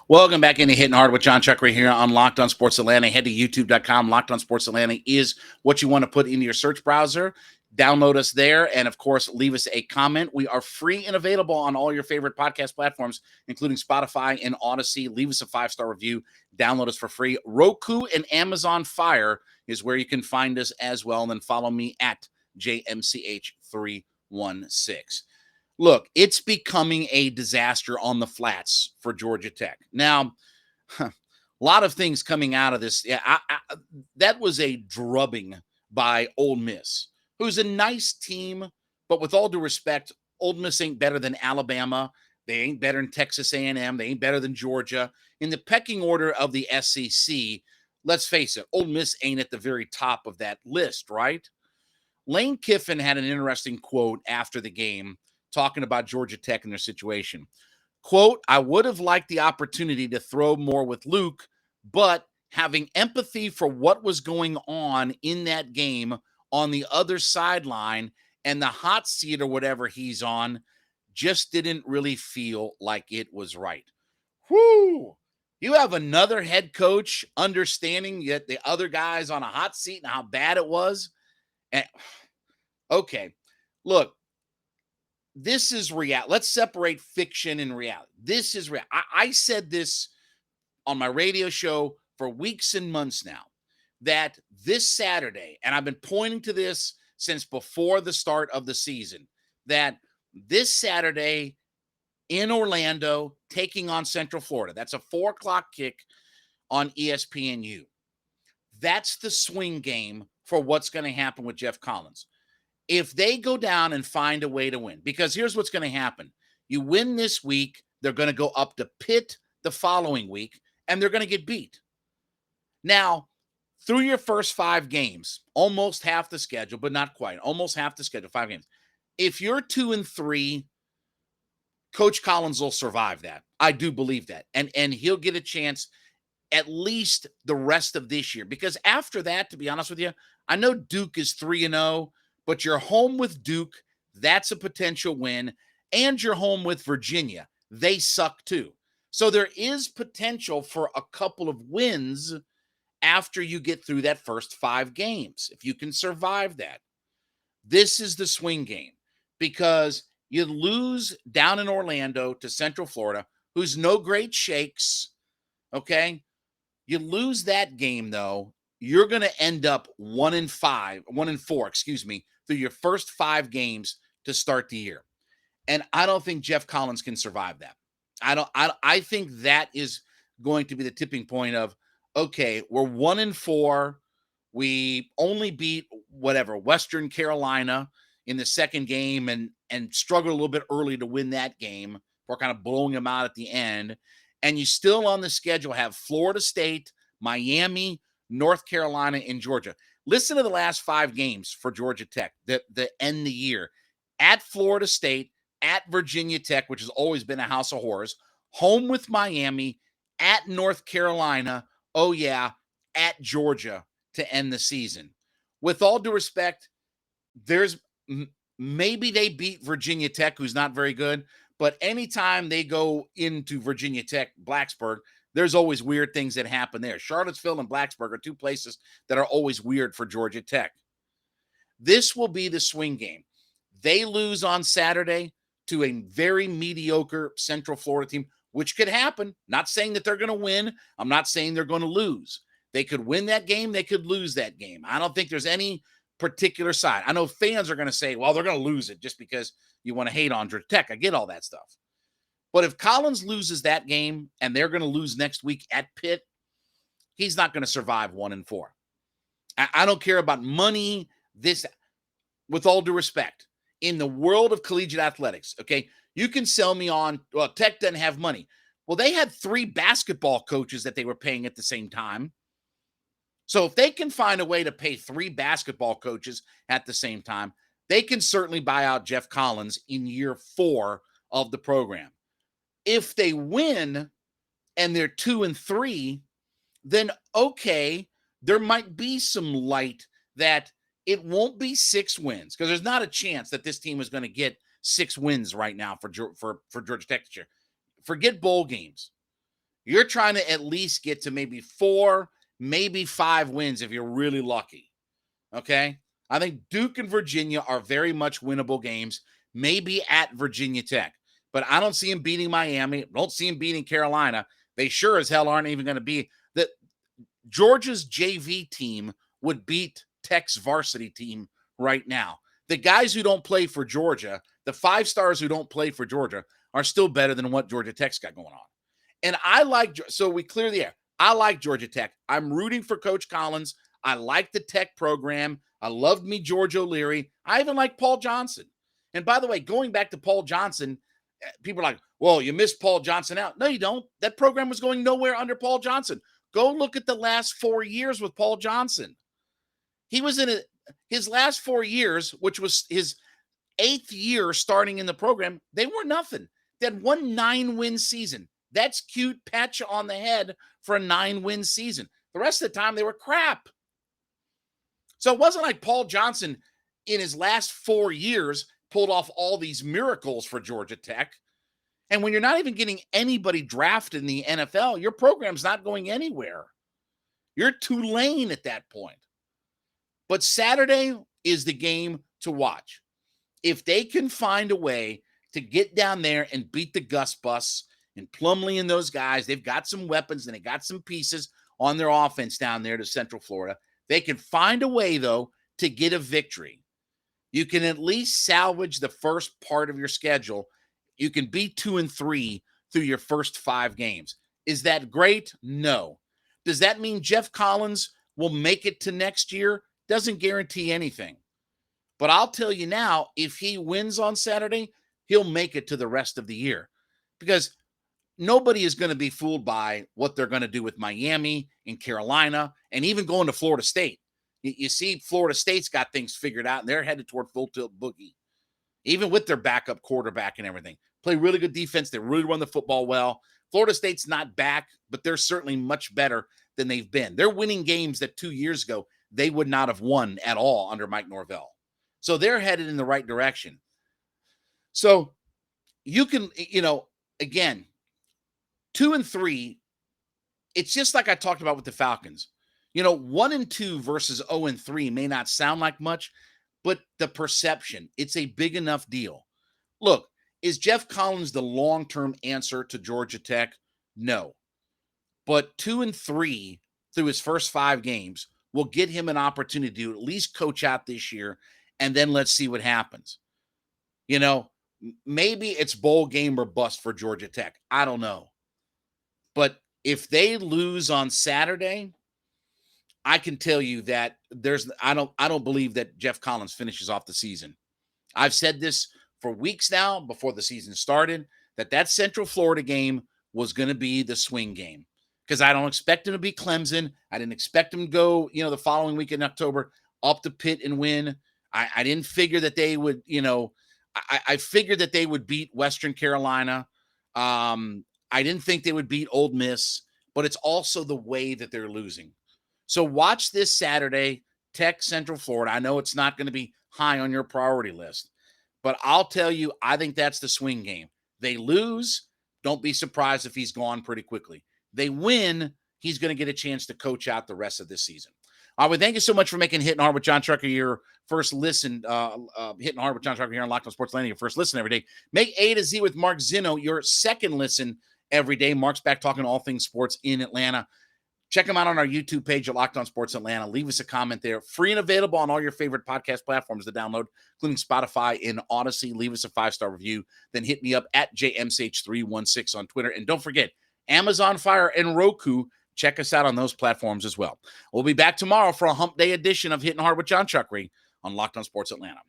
Welcome back into Hitting Hard with Jon Chuckery here on Locked On Sports Atlanta. Head to youtube.com. Locked On Sports Atlanta is what you want to put into your search browser. Download us there, and of course, leave us a comment. We are free and available on all your favorite podcast platforms, including Spotify and Odyssey. Leave us a 5-star review. Download us for free. Roku and Amazon Fire is where you can find us as well. And then follow me at JMCH316. Look, it's becoming a disaster on the flats for Georgia Tech. Now, a lot of things coming out of this. Yeah, that was a drubbing by Ole Miss, who's a nice team, but with all due respect, Ole Miss ain't better than Alabama. They ain't better than Texas A&M. They ain't better than Georgia. In the pecking order of the SEC, let's face it, Ole Miss ain't at the very top of that list, right? Lane Kiffin had an interesting quote after the game talking about Georgia Tech and their situation. Quote, "I would have liked the opportunity to throw more with Luke, but having empathy for what was going on in that game on the other sideline and the hot seat or whatever he's on just didn't really feel like it was right." Whoo! You have another head coach understanding that the other guy's on a hot seat and how bad it was. And, okay, look, this is reality. Let's separate fiction and reality. This is real. I said this on my radio show for weeks and months now, that this Saturday, and I've been pointing to this since before the start of the season, that this Saturday in Orlando, taking on Central Florida, that's a 4:00 kick on ESPNU. That's the swing game for what's going to happen with Geoff Collins. If they go down and find a way to win, because here's what's going to happen. You win this week, they're going to go up to Pitt the following week, and they're going to get beat. Now, through your first 5 games, almost half the schedule, but not quite, almost half the schedule, 5 games. If you're 2-3, Coach Collins will survive that. I do believe that. And he'll get a chance at least the rest of this year. Because after that, to be honest with you, I know Duke is 3-0, but you're home with Duke. That's a potential win. And you're home with Virginia. They suck too. So there is potential for a couple of wins after you get through that first 5 games, if you can survive that. This is the swing game, because you lose down in Orlando to Central Florida, who's no great shakes, okay? You lose that game, though, you're going to end up 1-4, through your first 5 games to start the year. And I don't think Geoff Collins can survive that. I think that is going to be the tipping point of, okay, we're 1-4. We only beat Western Carolina in the second game and struggled a little bit early to win that game. We're kind of blowing them out at the end. And you still on the schedule have Florida State, Miami, North Carolina, and Georgia. Listen to the last 5 games for Georgia Tech that end the year. At Florida State, at Virginia Tech, which has always been a house of horrors, home with Miami, at North Carolina, oh yeah, at Georgia to end the season. With all due respect, maybe they beat Virginia Tech, who's not very good, but anytime they go into Virginia Tech, Blacksburg, there's always weird things that happen there. Charlottesville and Blacksburg are 2 places that are always weird for Georgia Tech. This will be the swing game. They lose on Saturday to a very mediocre Central Florida team, which could happen. Not saying that they're going to win. I'm not saying they're going to lose. They could win that game. They could lose that game. I don't think there's any particular side. I know fans are going to say, well, they're going to lose it just because you want to hate on Georgia Tech. I get all that stuff. But if Collins loses that game and they're going to lose next week at Pitt, he's not going to survive 1-4. I don't care about money. This, with all due respect, in the world of collegiate athletics, okay, you can sell me on, well, Tech doesn't have money. Well, they had 3 basketball coaches that they were paying at the same time. So if they can find a way to pay 3 basketball coaches at the same time, they can certainly buy out Geoff Collins in year 4 of the program. If they win and they're 2-3, then okay, there might be some light that it won't be 6 wins, because there's not a chance that this team is going to get 6 wins right now for Georgia Tech this year. Forget bowl games. You're trying to at least get to maybe 4, maybe 5 wins if you're really lucky. Okay? I think Duke and Virginia are very much winnable games, maybe at Virginia Tech. But I don't see him beating Miami. Don't see him beating Carolina. They sure as hell aren't even going to be. That Georgia's JV team would beat Tech's varsity team right now. The guys who don't play for Georgia, the 5 stars who don't play for Georgia, are still better than what Georgia Tech's got going on. And I like, so we clear the air. I like Georgia Tech. I'm rooting for Coach Collins. I like the Tech program. I loved me George O'Leary. I even like Paul Johnson. And by the way, going back to Paul Johnson, people are like, well, you missed Paul Johnson out. No, you don't. That program was going nowhere under Paul Johnson. Go look at the last 4 years with Paul Johnson. He was in his last 4 years, which was his 8th year starting in the program. They were nothing. They had one 9-win season. That's cute, pat you on the head for a 9-win season. The rest of the time, they were crap. So it wasn't like Paul Johnson in his last 4 years pulled off all these miracles for Georgia Tech. And when you're not even getting anybody drafted in the NFL, your program's not going anywhere. You're Tulane at that point. But Saturday is the game to watch. If they can find a way to get down there and beat the Gus Bus and Plumlee and those guys, they've got some weapons and they got some pieces on their offense down there to Central Florida. They can find a way, though, to get a victory. You can at least salvage the first part of your schedule. You can be 2-3 through your first 5 games. Is that great? No. Does that mean Geoff Collins will make it to next year? Doesn't guarantee anything. But I'll tell you now, if he wins on Saturday, he'll make it to the rest of the year. Because nobody is going to be fooled by what they're going to do with Miami and Carolina and even going to Florida State. You see, Florida State's got things figured out, and they're headed toward full tilt boogie, even with their backup quarterback and everything. Play really good defense. They really run the football well. Florida State's not back, but they're certainly much better than they've been. They're winning games that 2 years ago they would not have won at all under Mike Norvell. So they're headed in the right direction. So you can, again, 2-3, it's just like I talked about with the Falcons. 1-2 versus 0-3 may not sound like much, but the perception, it's a big enough deal. Look, is Geoff Collins the long-term answer to Georgia Tech? No. But 2-3 through his first 5 games will get him an opportunity to at least coach out this year, and then let's see what happens. Maybe it's bowl game or bust for Georgia Tech. I don't know. But if they lose on Saturday, I can tell you that I don't believe that Geoff Collins finishes off the season. I've said this for weeks now before the season started, that Central Florida game was going to be the swing game. Because I don't expect him to beat Clemson. I didn't expect him to go, the following week in October up to Pitt and win. I didn't figure that they would, I figured that they would beat Western Carolina. I didn't think they would beat Ole Miss, but it's also the way that they're losing. So watch this Saturday, Tech Central Florida. I know it's not going to be high on your priority list, but I'll tell you, I think that's the swing game. They lose, don't be surprised if he's gone pretty quickly. They win, he's going to get a chance to coach out the rest of this season. Well, thank you so much for making Hittin' Hard with Jon Chuckery your first listen. Hittin' Hard with Jon Chuckery here on Locked On Sports Atlanta, your first listen every day. Make A to Z with Mark Zinno your second listen every day. Mark's back talking all things sports in Atlanta. Check him out on our YouTube page at Locked On Sports Atlanta. Leave us a comment there. Free and available on all your favorite podcast platforms to download, including Spotify and Odyssey. Leave us a 5-star review. Then hit me up at JMCH316 on Twitter. And don't forget, Amazon Fire and Roku. Check us out on those platforms as well. We'll be back tomorrow for a hump day edition of Hittin' Hard with Jon Chuckery on Locked On Sports Atlanta.